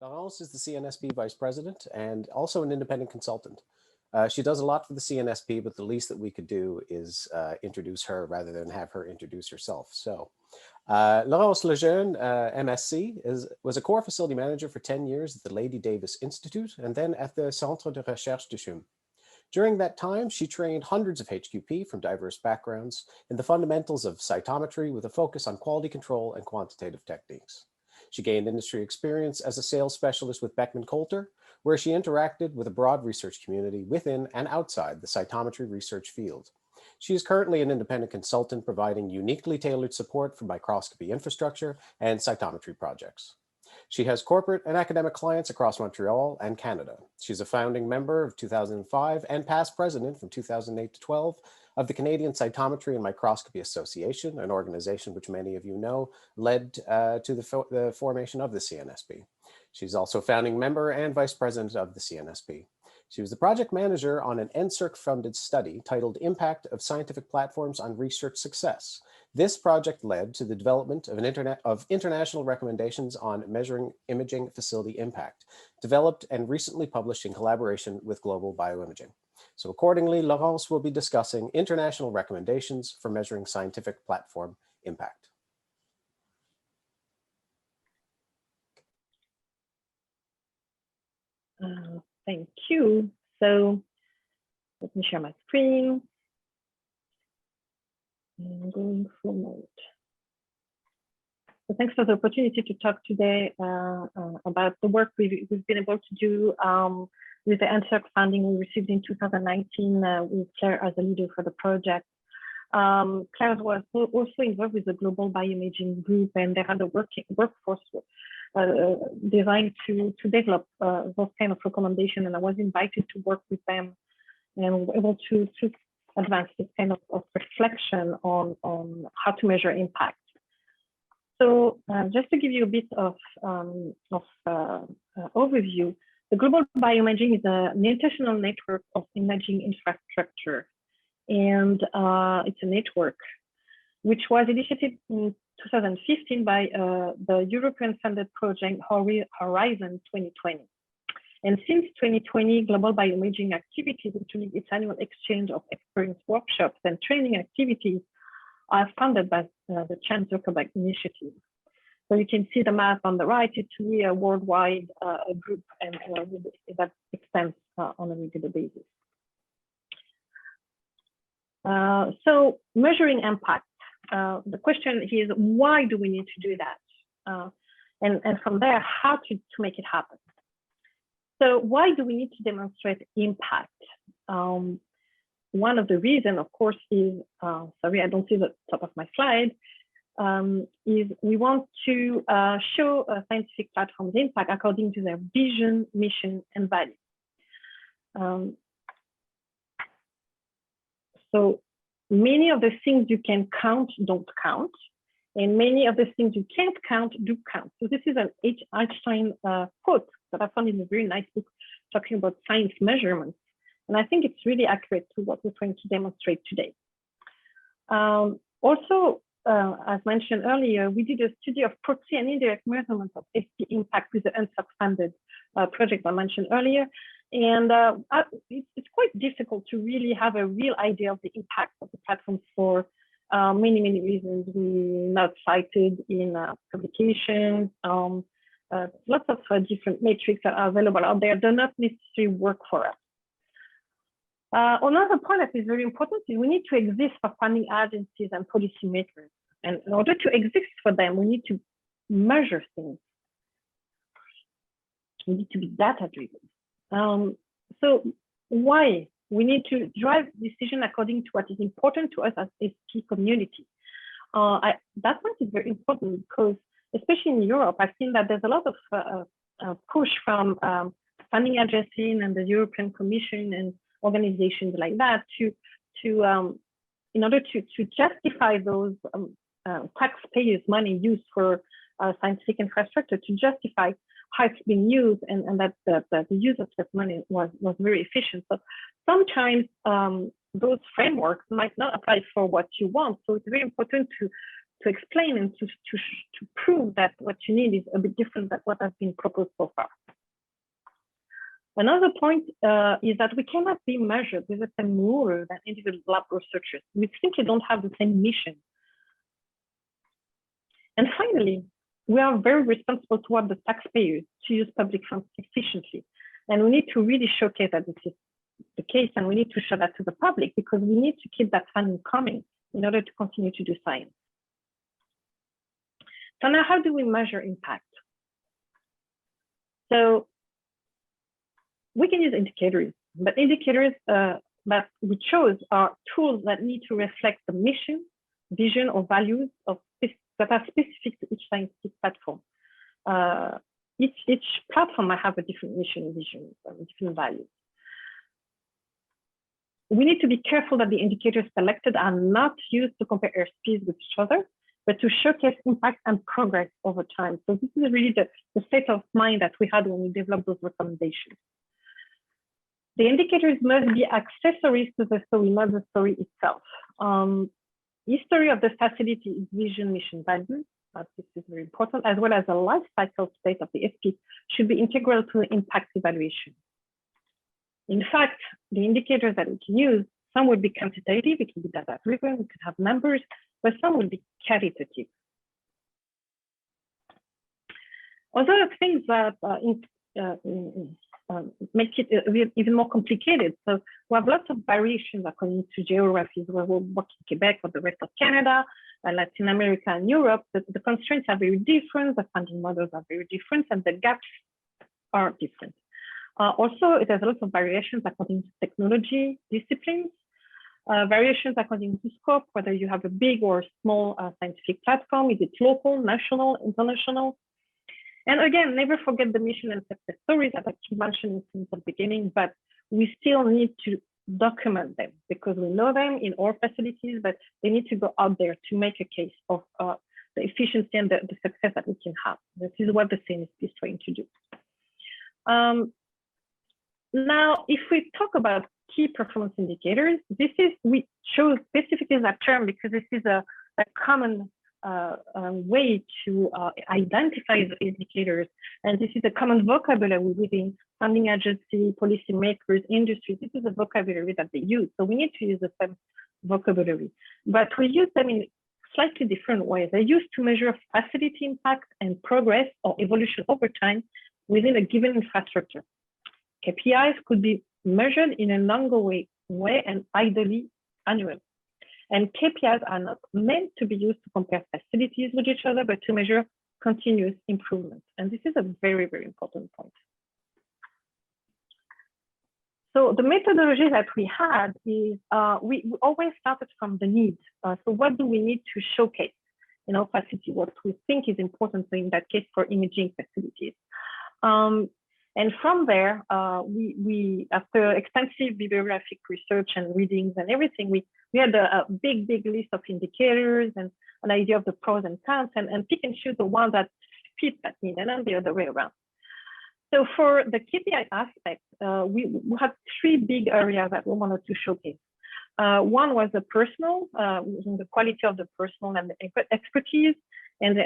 Laurence is the CNSP Vice President and also an independent consultant. She does a lot for the CNSP, but the least that we could do is introduce her rather than have her introduce herself. So Laurence Lejeune, MSc, was a core facility manager for 10 years at the Lady Davis Institute and then at the Centre de Recherche de CHUM. During that time, she trained hundreds of HQP from diverse backgrounds in the fundamentals of cytometry with a focus on quality control and quantitative techniques. She gained industry experience as a sales specialist with Beckman Coulter, where she interacted with a broad research community within and outside the cytometry research field. She is currently an independent consultant providing uniquely tailored support for microscopy infrastructure and cytometry projects. She has corporate and academic clients across Montreal and Canada. She's a founding member of 2005 and past president from 2008 to 12 of the Canadian Cytometry and Microscopy Association, an organization which many of you know led to the formation of the CNSP. She's also founding member and vice president of the CNSP. She was the project manager on an NSERC-funded study titled Impact of Scientific Platforms on Research Success. This project led to the development of international recommendations on measuring imaging facility impact, developed and recently published in collaboration with Global Bioimaging. So accordingly, Laurence will be discussing international recommendations for measuring scientific platform impact. Thank you. So let me share my screen. I'm going full mode. So thanks for the opportunity to talk today about the work we've been able to do with the NSERC funding we received in 2019 with Claire as a leader for the project. Claire was also involved with the Global Bioimaging Group, and they had a workforce designed to develop those kind of recommendations, and I was invited to work with them and we were able to advance this kind of reflection on how to measure impact. So just to give you a bit of overview, the Global Bioimaging is an international network of imaging infrastructure, and it's a network which was initiated in 2015 by the European funded project Horizon 2020. And since 2020, Global Bioimaging activities, including its annual exchange of experience workshops and training activities, are funded by the Chan Zuckerberg Initiative. So you can see the map on the right. It's really a worldwide group, and that extends on a regular basis. So measuring impact. The question is, why do we need to do that? And from there, how to make it happen. So why do we need to demonstrate impact? One of the reasons, of course, is, sorry, I don't see the top of my slide, is we want to show scientific platforms' impact according to their vision, mission, and value. So many of the things you can count don't count, and many of the things you can't count do count. So this is an Einstein quote that I found in a very nice book talking about science measurements. And I think it's really accurate to what we're trying to demonstrate today. Also, as mentioned earlier, we did a study of proxy and indirect measurements of ST impact with the NSERC-funded project I mentioned earlier. And it's quite difficult to really have a real idea of the impact of the platform for many, many reasons. We're not cited in publications. Lots of different metrics that are available out there do not necessarily work for us. Another point that is very important is we need to exist for funding agencies and policymakers. And in order to exist for them, we need to measure things. We need to be data-driven. So why? We need to drive decision according to what is important to us as a ST community. That point is very important because, especially in Europe, I've seen that there's a lot of push from funding agencies and the European Commission and organizations like that in order to justify those taxpayers' money used for scientific infrastructure, to justify how it's being used and that the use of that money was very efficient. So sometimes those frameworks might not apply for what you want. So it's very important to explain and to prove that what you need is a bit different than what has been proposed so far. Another point is that we cannot be measured with the same ruler than individual lab researchers. We simply don't have the same mission. And finally, we are very responsible toward the taxpayers to use public funds efficiently. And we need to really showcase that this is the case, and we need to show that to the public, because we need to keep that funding coming in order to continue to do science. So now, how do we measure impact? So we can use indicators, but indicators that we chose are tools that need to reflect the mission, vision, or values of that are specific to each scientific platform. Each platform might have a different mission, vision, different values. We need to be careful that the indicators selected are not used to compare airspeeds with each other, but to showcase impact and progress over time. So this is really the state of mind that we had when we developed those recommendations. The indicators must be accessories to the story, not the story itself. History of the facility is vision, mission, values. This is very important, as well as the life cycle state of the SP should be integral to the impact evaluation. In fact, the indicators that we can use, some would be quantitative, it can be data-driven, we could have numbers, but some will be qualitative. Other things that make it even more complicated. So we have lots of variations according to geographies, where we work in Quebec or the rest of Canada, Latin America and Europe. The constraints are very different, the funding models are very different, and the gaps are different. Also, there's a lot of variations according to technology disciplines, variations according to scope, whether you have a big or small scientific platform, is it local, national, international? And again, never forget the mission and success stories that I keep mentioning since the beginning, but we still need to document them because we know them in our facilities, but they need to go out there to make a case of the efficiency and the success that we can have. This is what the CNSP is trying to do. Now, if we talk about key performance indicators, we chose specifically that term because this is a common way to identify the indicators. And this is a common vocabulary within funding agency, policymakers, industry. This is a vocabulary that they use. So we need to use the same vocabulary, but we use them in slightly different ways. They're used to measure facility impact and progress or evolution over time within a given infrastructure. KPIs could be measured in an ongoing way and ideally annual. And KPIs are not meant to be used to compare facilities with each other, but to measure continuous improvement. And this is a very, very important point. So the methodology that we had is we always started from the need. So what do we need to showcase in our facility? What we think is important, so in that case for imaging facilities. And from there, we after extensive bibliographic research and readings and everything, we had a big list of indicators and an idea of the pros and cons, and pick and choose the one that fit that need, and then the other way around. So for the KPI aspect, we had three big areas that we wanted to showcase. One was the personal, the quality of the personal and the expertise, and the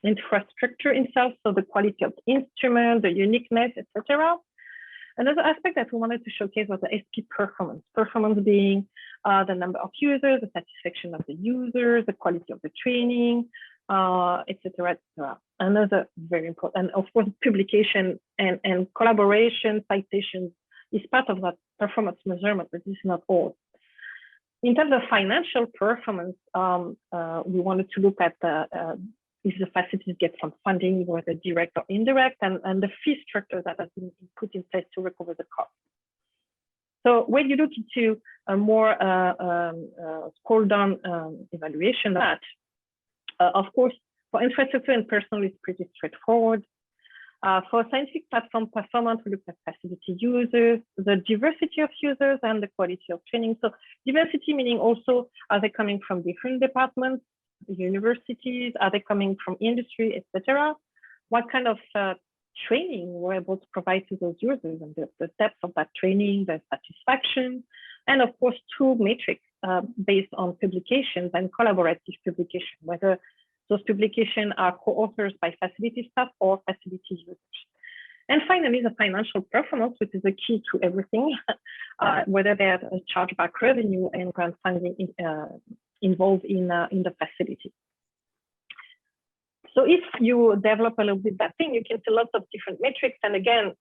infrastructure itself, so the quality of the instrument, the uniqueness, etc. Another aspect that we wanted to showcase was the SP performance. Performance being the number of users, the satisfaction of the users, the quality of the training, etc. Another very important, and of course, publication and collaboration, citations is part of that performance measurement, but this is not all. In terms of financial performance, we wanted to look at if the facilities get some funding, whether direct or indirect, and the fee structure that has been put in place to recover the cost. So when you look into a more scroll down evaluation, that of course, for infrastructure and personal, it's pretty straightforward. For scientific platform performance, we look at facility users, the diversity of users, and the quality of training. So diversity meaning also, are they coming from different departments, universities, are they coming from industry, etc. What kind of training we're able to provide to those users, and the depth of that training, the satisfaction, and of course, two metrics. based on publications and collaborative publication, whether those publications are co-authors by facility staff or facility users. And finally, the financial performance, which is the key to everything, whether there's a chargeback revenue and grant funding involved in the facility. So if you develop a little bit that thing, you can see lots of different metrics. And again,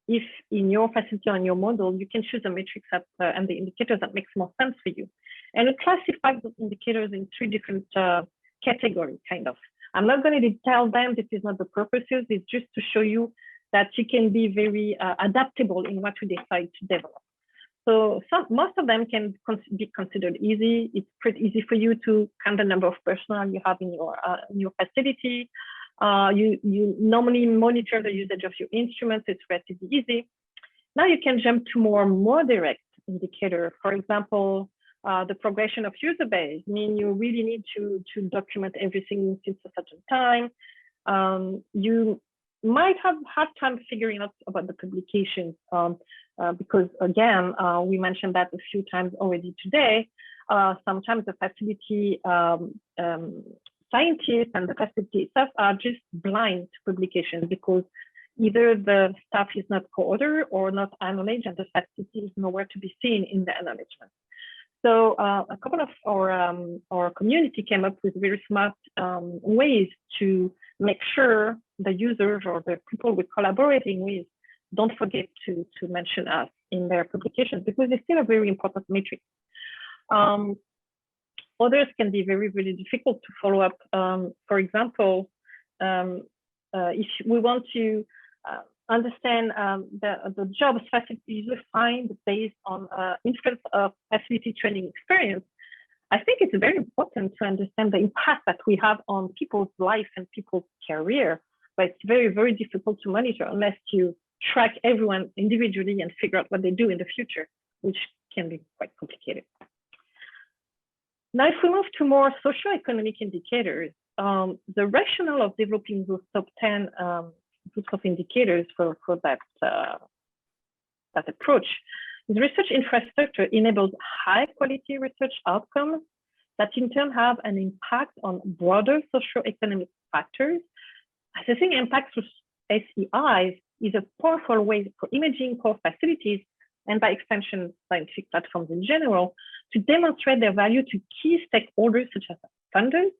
if in your facility or in your model, you can choose the metrics that, and the indicators that makes more sense for you. And we classify those indicators in 3 different categories, kind of. I'm not going to tell them this is not the purposes, it's just to show you that you can be very adaptable in what you decide to develop. So most of them can be considered easy. It's pretty easy for you to count the number of personnel you have in your facility. You normally monitor the usage of your instruments. It's relatively easy. Now you can jump to more direct indicator. For example, the progression of user base, meaning you really need to document everything since a certain time. You might have had time figuring out about the publications because again, we mentioned that a few times already today. Sometimes the facility scientists and the facility itself are just blind to publications because either the staff is not co-author or not acknowledged and the facility is nowhere to be seen in the acknowledgement. So a couple of our community came up with very smart ways to make sure the users or the people we're collaborating with don't forget to mention us in their publications because it's still a very important metric. Others can be very, really difficult to follow up. For example, if we want to understand the jobs facilities will find based on influence of facility training experience, I think it's very important to understand the impact that we have on people's life and people's career, but it's very, very difficult to monitor unless you track everyone individually and figure out what they do in the future, which can be quite complicated. Now, if we move to more socioeconomic indicators, the rationale of developing those top 10 groups of indicators for that approach is research infrastructure enables high quality research outcomes that in turn have an impact on broader socioeconomic factors. Assessing impacts with SEIs is a powerful way for imaging core facilities and by extension scientific platforms in general to demonstrate their value to key stakeholders such as funders,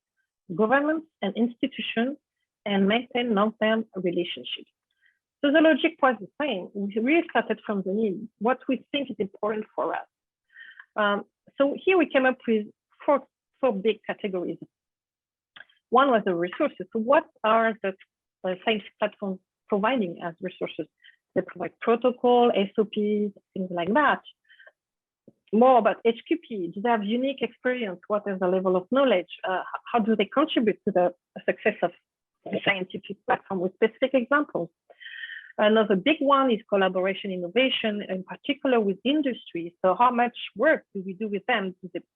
governments, and institutions, and maintain long-term relationships. So the logic was the same. We really started from the need, what we think is important for us. So here we came up with four big categories. One was the resources. So what are the scientific platforms providing as resources? They provide protocol, SOPs, things like that. More about HQP. Do they have unique experience? What is the level of knowledge? How do they contribute to the success of the scientific platform with specific examples? Another big one is collaboration innovation, in particular with industry. So how much work do we do with them?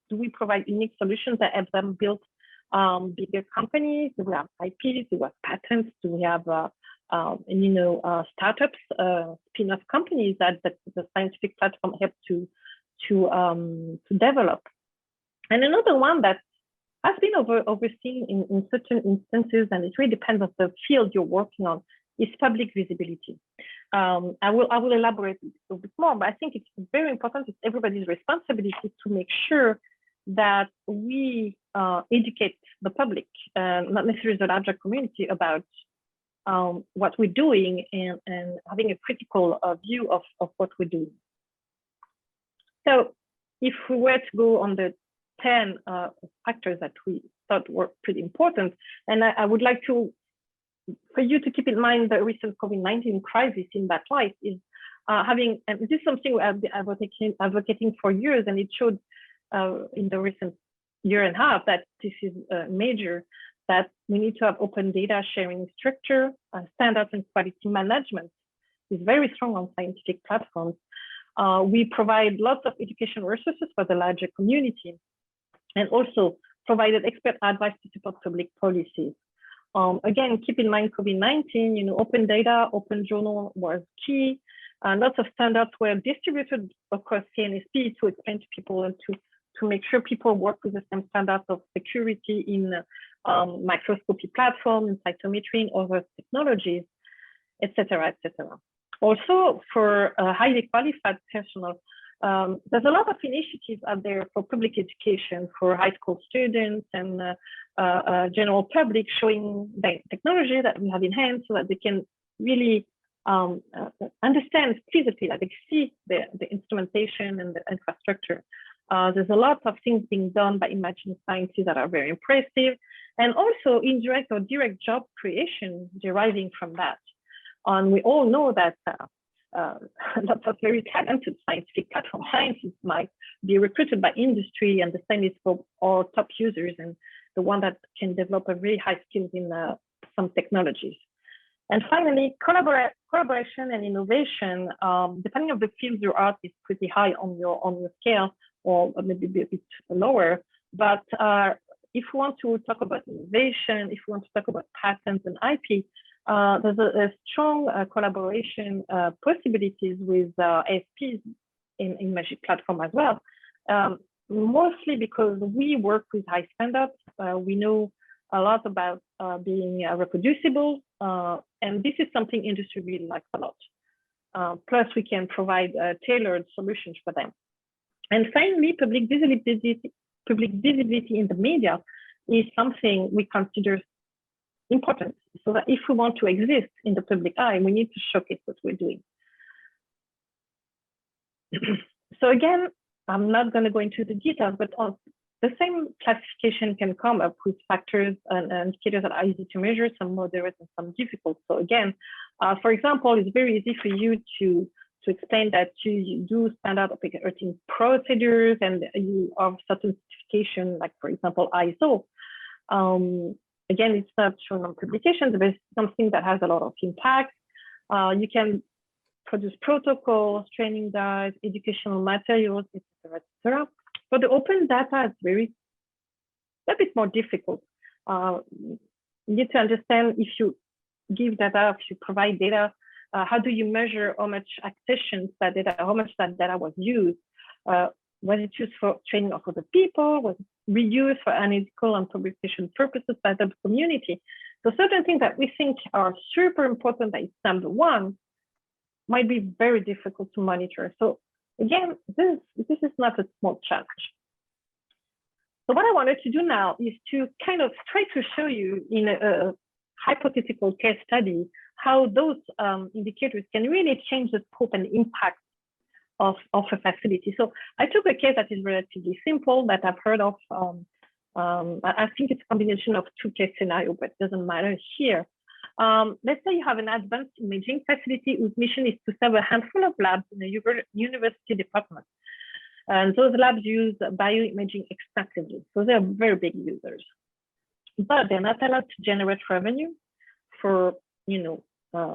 Do we provide unique solutions that help them build bigger companies? Do we have IPs? Do we have patents? Do we have startups, spin-off companies that the scientific platform help to develop? And another one that has been overseen in certain instances, and it really depends on the field you're working on, is public visibility. I will elaborate a little bit more, but I think it's very important. It's everybody's responsibility to make sure that we educate the public, not necessarily the larger community, about what we're doing and having a critical view of what we're doing. So if we were to go on the 10 factors that we thought were pretty important, and I would like for you to keep in mind the recent COVID-19 crisis in that light is and this is something I've been advocating for years, and it showed in the recent year and a half that this is major, that we need to have open data sharing structure, standards and quality management is very strong on scientific platforms. We provide lots of education resources for the larger community and also provided expert advice to support public policies. Again, keep in mind COVID-19, open data, open journal was key. Lots of standards were distributed across CNSP to explain to people and to to make sure people work with the same standards of security in microscopy platform, in cytometry, and other technologies, etc., etc. Also, for highly qualified personnel, there's a lot of initiatives out there for public education for high school students and general public, showing the technology that we have in hand so that they can really understand physically, like they see the instrumentation and the infrastructure. There's a lot of things being done by imaging scientists that are very impressive, and also indirect or direct job creation deriving from that. And we all know that lots of very talented scientific platform scientists might be recruited by industry, and the same is for our top users and the one that can develop a very high skills in some technologies. And finally, collaboration and innovation, depending on the field you're at, is pretty high on your scale, or maybe a bit lower. But if we want to talk about innovation, if we want to talk about patents and IP, there's a strong collaboration possibilities with ASPs in Magic Platform as well. Mostly because we work with high standards. We know a lot about being reproducible, and this is something industry really likes a lot. Plus, we can provide tailored solutions for them. And finally, public visibility in the media is something we consider important, so that if we want to exist in the public eye, we need to showcase what we're doing. So again, I'm not going to go into the details, but the same classification can come up with factors and indicators that are easy to measure, some moderate and some difficult. So again, for example, it's very easy for you to explain that you do standard operating procedures and you have certain certification, like for example, ISO. Again, it's not shown on publications, but it's something that has a lot of impact. You can produce protocols, training guides, educational materials, etc., etc. But the open data is a bit more difficult. You need to understand if you give data, if you provide data, how do you measure how much accessions that data, how much that data was used? Was it used for training of other people? Was it reused for analytical and publication purposes by the community? So certain things that we think are super important, that is number one, might be very difficult to monitor. So again, this is not a small challenge. So what I wanted to do now is to kind of try to show you in a hypothetical case study how those indicators can really change the scope and impact of a facility. So I took a case that is relatively simple that I've heard of. I think it's a combination of two case scenarios, but it doesn't matter here. Let's say you have an advanced imaging facility whose mission is to serve a handful of labs in a university department. And those labs use bioimaging extensively. So they're very big users, but they're not allowed to generate revenue for,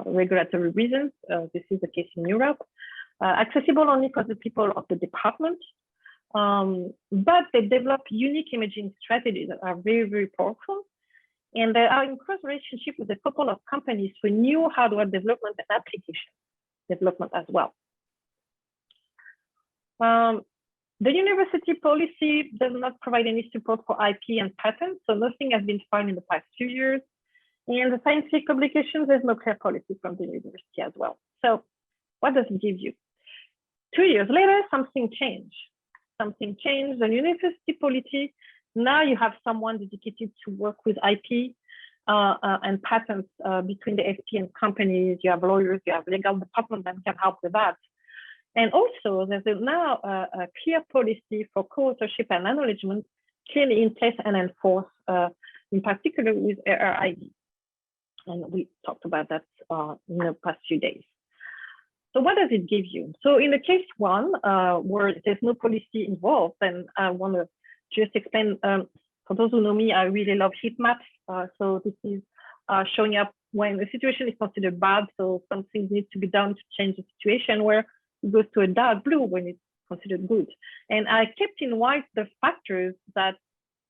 regulatory reasons. This is the case in Europe. Accessible only for the people of the department. But they develop unique imaging strategies that are very, very powerful. And they are in close relationship with a couple of companies for new hardware development and application development as well. The university policy does not provide any support for IP and patents, so nothing has been filed in the past few years. And the scientific publications, there's no clear policy from the university as well. So what does it give you? 2 years later, something changed. Something changed, the university policy. Now you have someone dedicated to work with IP and patents between the SP and companies. You have lawyers, you have legal department that can help with that. And also there's now a clear policy for co-authorship and acknowledgement clearly in place and enforced, in particular with ARID. And we talked about that in the past few days. So what does it give you? So in the case one, where there's no policy involved, and I want to just explain, for those who know me, I really love heat maps. So this is showing up when the situation is considered bad, so something needs to be done to change the situation, where it goes to a dark blue when it's considered good. And I kept in white the factors that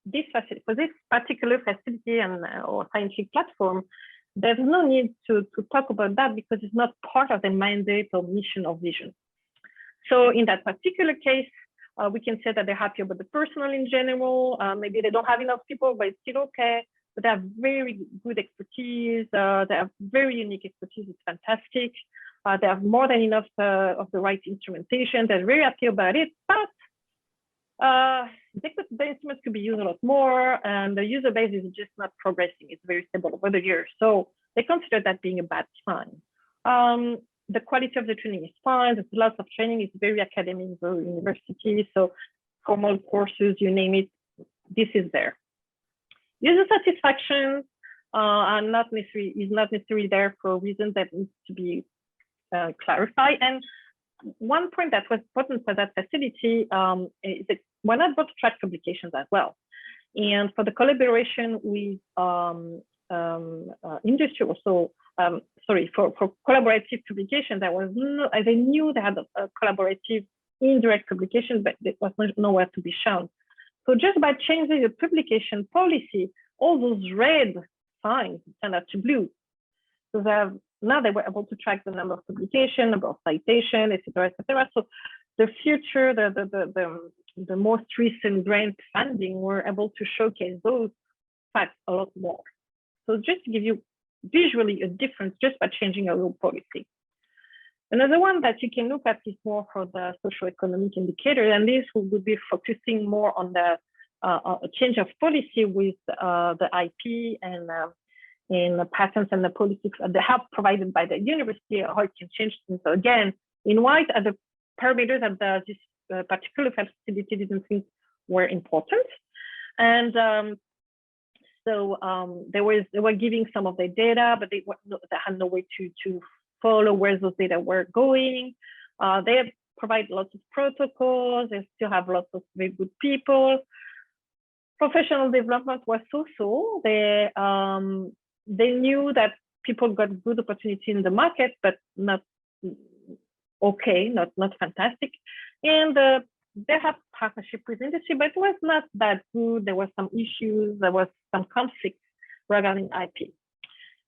this facility, for this particular facility and or scientific platform, there's no need to talk about that because it's not part of the mandate or mission or vision. So in that particular case, We can say that they're happy about the personnel in general. Maybe they don't have enough people, but it's still okay. But they have very good expertise. They have very unique expertise. It's fantastic. They have more than enough of the right instrumentation. They're very happy about it, but the instruments could be used a lot more, and the user base is just not progressing. It's very stable over the years. So they consider that being a bad sign. The quality of the training is fine. There's lots of training. It's very academic, very university. So formal courses, you name it, this is there. User satisfaction is not necessarily there for reasons that needs to be clarified. And one point that was important for that facility is that we're not able to track publications as well. And for the collaboration with industry also, for collaborative publication, there was no, they knew they had a collaborative indirect publication, but it was nowhere to be shown. So just by changing the publication policy, all those red signs turned out to blue. So now they were able to track the number of publications, number of citations, et cetera, et cetera. So the future, the most recent grant funding were able to showcase those facts a lot more. So just to give you visually a difference just by changing a little policy. Another one that you can look at is more for the socioeconomic indicator, and this will be focusing more on the change of policy with the IP and the patents and the policies, the help provided by the university, how it can change things. So again, in white are the parameters that this particular facility didn't think were important. And they were giving some of their data, but they had no way to follow where those data were going. They have provided lots of protocols. They still have lots of very good people. Professional development was so-so. They knew that people got good opportunity in the market, but not okay, not fantastic. And they have partnership with industry, but it was not that good. There were some issues. There was some conflicts regarding IP.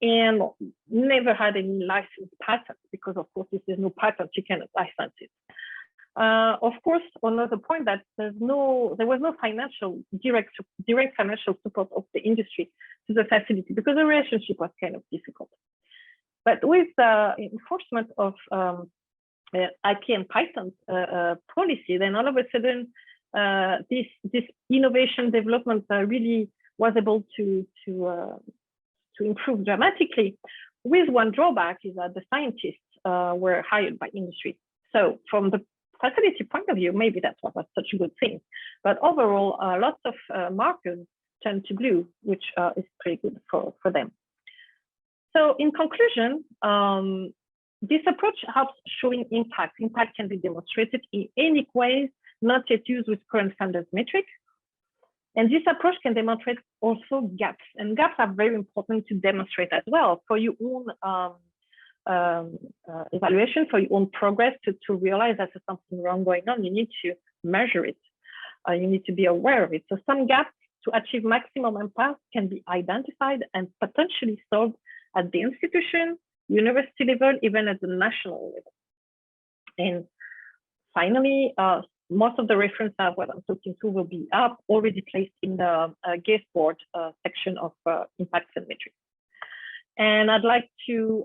And never had any licensed patents because, of course, if there's no patent, you cannot license it. Of course, another point that there was no direct financial support of the industry to the facility because the relationship was kind of difficult. But with the enforcement of IP and patent policy, then all of a sudden, this innovation development really was able to improve dramatically. With one drawback is that the scientists were hired by industry. So from the facility point of view, maybe that's what was such a good thing. But overall, lots of markers turned to blue, which is pretty good for them. So in conclusion, this approach helps showing impact. Impact can be demonstrated in any ways, not yet used with current standards metrics. And this approach can demonstrate also gaps. And gaps are very important to demonstrate as well for your own evaluation, for your own progress, to realize that there's something wrong going on. You need to measure it. You need to be aware of it. So some gaps to achieve maximum impact can be identified and potentially solved at the institution, university level, even at the national level. And finally, most of the reference of what I'm talking to will be up already placed in the guest board section of impacts and metrics. And I'd like to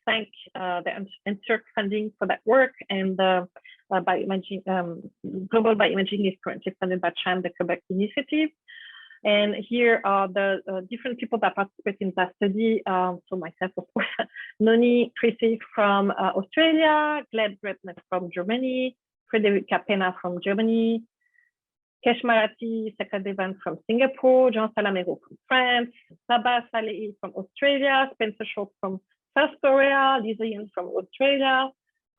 thank the NSERC funding for that work, and bioimaging, Global Bioimaging is currently funded by CHAM, the Quebec initiative. And here are the different people that participate in that study. So myself, of course, Noni Tracy from Australia, Gleb Gretner from Germany, Frederica Pena from Germany, Kesh Marathi Sakadevan from Singapore, Jean Salamero from France, Sabah Saleh from Australia, Spencer Short from South Korea, Lisa Yin from Australia,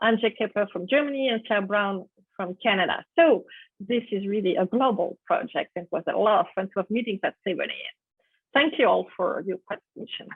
Anje Kepler from Germany, and Claire Brown from Canada. So this is really a global project. It was a lot of fun to have meetings at 7 a.m. Thank you all for your participation.